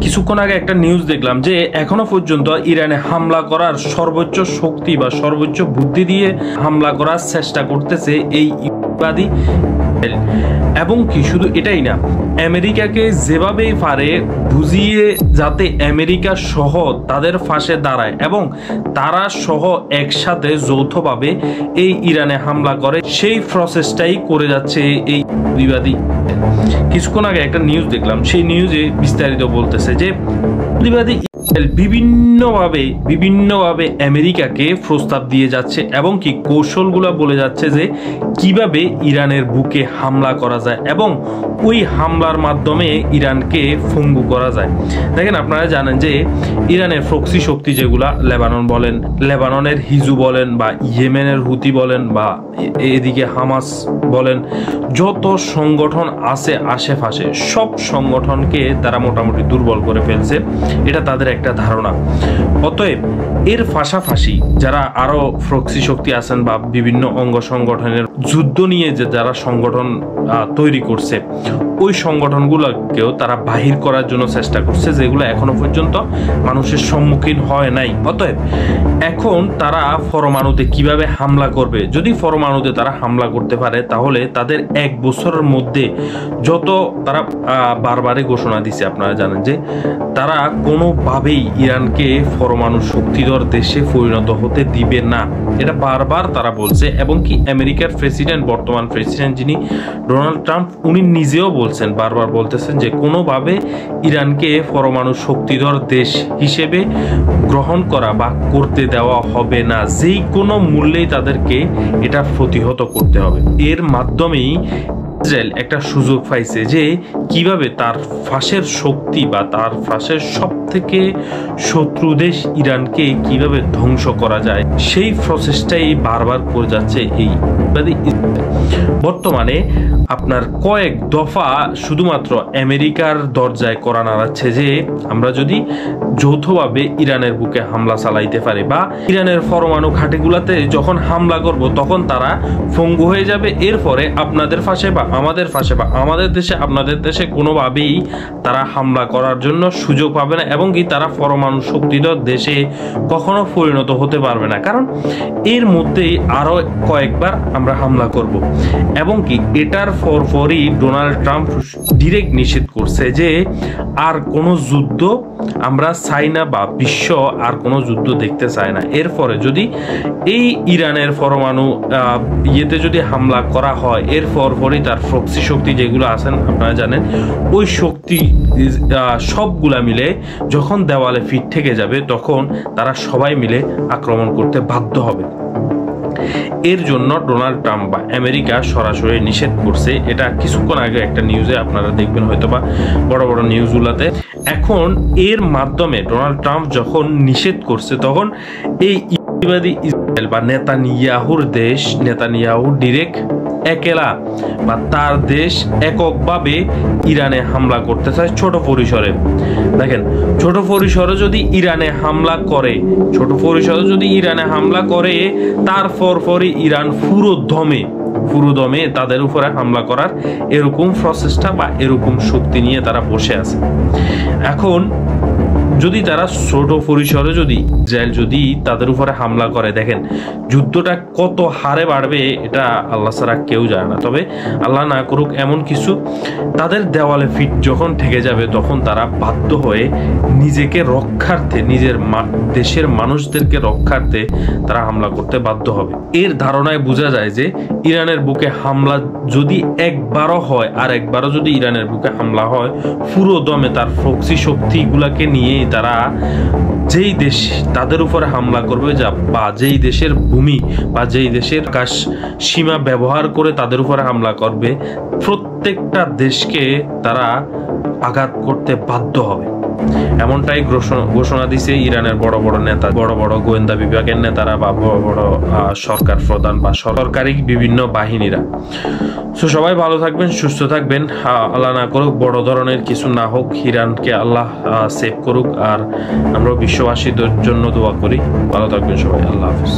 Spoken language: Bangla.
কিছুক্ষণ আগে একটা নিউজ দেখলাম যে এখনো পর্যন্ত ইরানে হামলা করার সর্বোচ্চ শক্তি বা সর্বোচ্চ বুদ্ধি দিয়ে হামলা করার চেষ্টা করতেছে এই ইহুদিবাদী, এবং কি শুধু এটাই না, আমেরিকাকে যেভাবেই পারে বুঝিয়ে যাতে আমেরিকা সহ তাদের পাশে দাঁড়ায় এবং তারা সহ একসাথে যৌথভাবে এই ইরানে হামলা করে, সেই প্রসেসটাই করে যাচ্ছে এই ইহুদিবাদী। কিছুক্ষণ আগে একটা নিউজ দেখলাম, সেই নিউজে বিস্তারিত বলতেছে যে ইহুদিবাদী বিভিন্নভাবে আমেরিকাকে প্রস্তাব দিয়ে যাচ্ছে এবং কি কৌশলগুলো বলে যাচ্ছে যে কিভাবে ইরানের বুকে হামলা করা যায় এবং ওই হামলার মাধ্যমে ইরানকে পঙ্গু করা যায়। দেখেন, আপনারা জানেন যে ইরানের প্রক্সি শক্তি যেগুলা, লেবানন বলেন, লেবাননের হিজু বলেন বা ইয়েমেনের হুতি বলেন বা এদিকে হামাস বলেন, যত সংগঠন আছে আশেপাশে সব সংগঠনকে তারা মোটামুটি দুর্বল করে ফেলছে, এটা তাদের একটা ধারণা। অতএব এর পাশাপাশি যারা আরো প্রক্সি শক্তি আছেন বা বিভিন্ন অঙ্গ সংগঠনের যুদ্ধ নিয়ে যে যারা সংগঠন তৈরি করছে, ওই সংগঠনগুলোকেও তারা বাহির করার জন্য চেষ্টা করছে, যেগুলো এখনো পর্যন্ত মানুষের সম্মুখীন হয় নাই। অতএব এখন তারা পরমাণুতে কিভাবে হামলা করবে, যদি পরমাণুতে তারা হামলা করতে পারে তাহলে তাদের 1 বছরের মধ্যে যত তারা বারবারই ঘোষণা দিছে, আপনারা জানেন যে তারা কোনোভাবেই ইরানকে পরমাণু শক্তিধর দেশে পরিণত হতে দিবে না, এটা বারবার তারা বলছে। এবং কি আমেরিকার প্রেসিডেন্ট, বর্তমান প্রেসিডেন্ট যিনি ডোনাল্ড ট্রাম্প, উনি নিজেও বলছেন, বারবার বলতেছেন যে কোনোভাবে ইরানকে পরমাণু শক্তিধর দেশ হিসেবে গ্রহণ করা বা করতে দেওয়া হবে না, যেই কোনো মূল্যেই তাদেরকে এটা প্রতিহত করতে হবে। এর মাধ্যমেই ইসরায়েল একটা সুযোগ পাইছে যে কিভাবে তার ফাঁসের শক্তি বা তার ফাঁসের সব থেকে শত্রু দেশ ইরানকে কিভাবে ধ্বংস করা যায়, সেই প্রসেসটাই বারবার করে যাচ্ছে এই বর্তমানে। আপনার কয়েক দফা শুধুমাত্র আমেরিকার দরজায় করা নাড়াচ্ছে যে আমরা যদি যৌথভাবে ইরানের বুকে হামলা চালাইতে পারি বা ইরানের পরমাণু ঘাঁটিগুলোতে যখন হামলা করব তখন তারা পঙ্গু হয়ে যাবে, এরপরে আপনাদের পাশে বা আমাদের পাশে বা আমাদের দেশে আপনাদের দেশে কোনোভাবেই তারা হামলা করার জন্য সুযোগ পাবে না এবং কি তারা পরমাণু শক্তিধর দেশে কখনো পরিণত হতে পারবে না, কারণ এর মধ্যেই আরো কয়েকবার আমরা হামলা করব। এবং কি এটার পরপরই ডোনাল্ড ট্রাম্প ডিরেক্ট নিষেধ করছে যে আর কোনো যুদ্ধ আমরা চাই না বা বিশ্ব আর কোনো যুদ্ধ দেখতে চায় না। এরপরে যদি এই ইরানের পরমাণু ইয়েতে যদি হামলা করা হয়, এর পরপরই তার প্রক্সি শক্তি যেগুলো আছেন আপনারা জানেন, ওই শক্তি সবগুলা মিলে যখন দেওয়ালে ফিট থেকে যাবে তখন তারা সবাই মিলে আক্রমণ করতে বাধ্য হবে। এর জন্য ডোনাল্ড ট্রাম্প বা আমেরিকা সরাসরি নিষেধ করছে। এটা কিছুক্ষণ আগে একটা নিউজে আপনারা দেখবেন হয়তো বা বড় বড় নিউজগুলোতে। এখন এর মাধ্যমে ডোনাল্ড ট্রাম্প যখন নিষেধ করছে তখন এই ইহুদিবাদী ইসরায়েল বা নেতানিয়াহুর দেশ, নেতানিয়াহু ডিরেক্ট একেলা বা তার দেশ এককভাবে ইরানে হামলা করতে চায় ছোট পরিসরে। দেখেন, ছোট পরিসরে যদি ইরানে হামলা করে তারপরই ইরান পুরো দমে তাদের উপরে হামলা করার এরকম প্রচেষ্টা বা এরকম শক্তি নিয়ে তারা বসে আছে। এখন যদি তারা ছোট পরিসরে যদি ইসরায়েল যদি তাদের উপরে হামলা করে, দেখেন যুদ্ধটা কত হারে বাড়বে এটা আল্লাহ ছাড়া কেউ জানে না। তবে আল্লাহ না করুক এমন কিছু, তাদের দেওয়ালে ফিট যখন ঠেকে যাবে তখন তারা বাধ্য হয়ে নিজেকে রক্ষার্থে, নিজের দেশের মানুষদেরকে রক্ষার্থে তারা হামলা করতে বাধ্য হবে। এর ধারণায় বোঝা যায় যে ইরানের বুকে হামলা যদি একবারও হয় আর একবারও যদি ইরানের বুকে হামলা হয়, পুরো দমে তার প্রক্সি শক্তিগুলাকে নিয়ে তারা যেই দেশ তাদের উপরে হামলা করবে বা যেই দেশের ভূমি বা যেই দেশের আকাশ সীমা ব্যবহার করে তাদের উপরে হামলা করবে, প্রত্যেকটা দেশকে তারা আঘাত করতে বাধ্য হবে। এমনটাই ঘোষণা দিছে ইরানের বড় বড় নেতা, বড় বড় গোয়েন্দা বিভাগের নেতারা বা বড় বড় সরকার প্রধান বা সরকারি বিভিন্ন বাহিনীরা। তো সবাই ভালো থাকবেন, সুস্থ থাকবেন। আল্লাহ না করুক বড় ধরনের কিছু না হোক, ইরানকে আল্লাহ সেভ করুক। আর আমরা বিশ্ববাসীদের জন্য দোয়া করি। ভালো থাকবেন সবাই। আল্লাহ হাফেজ।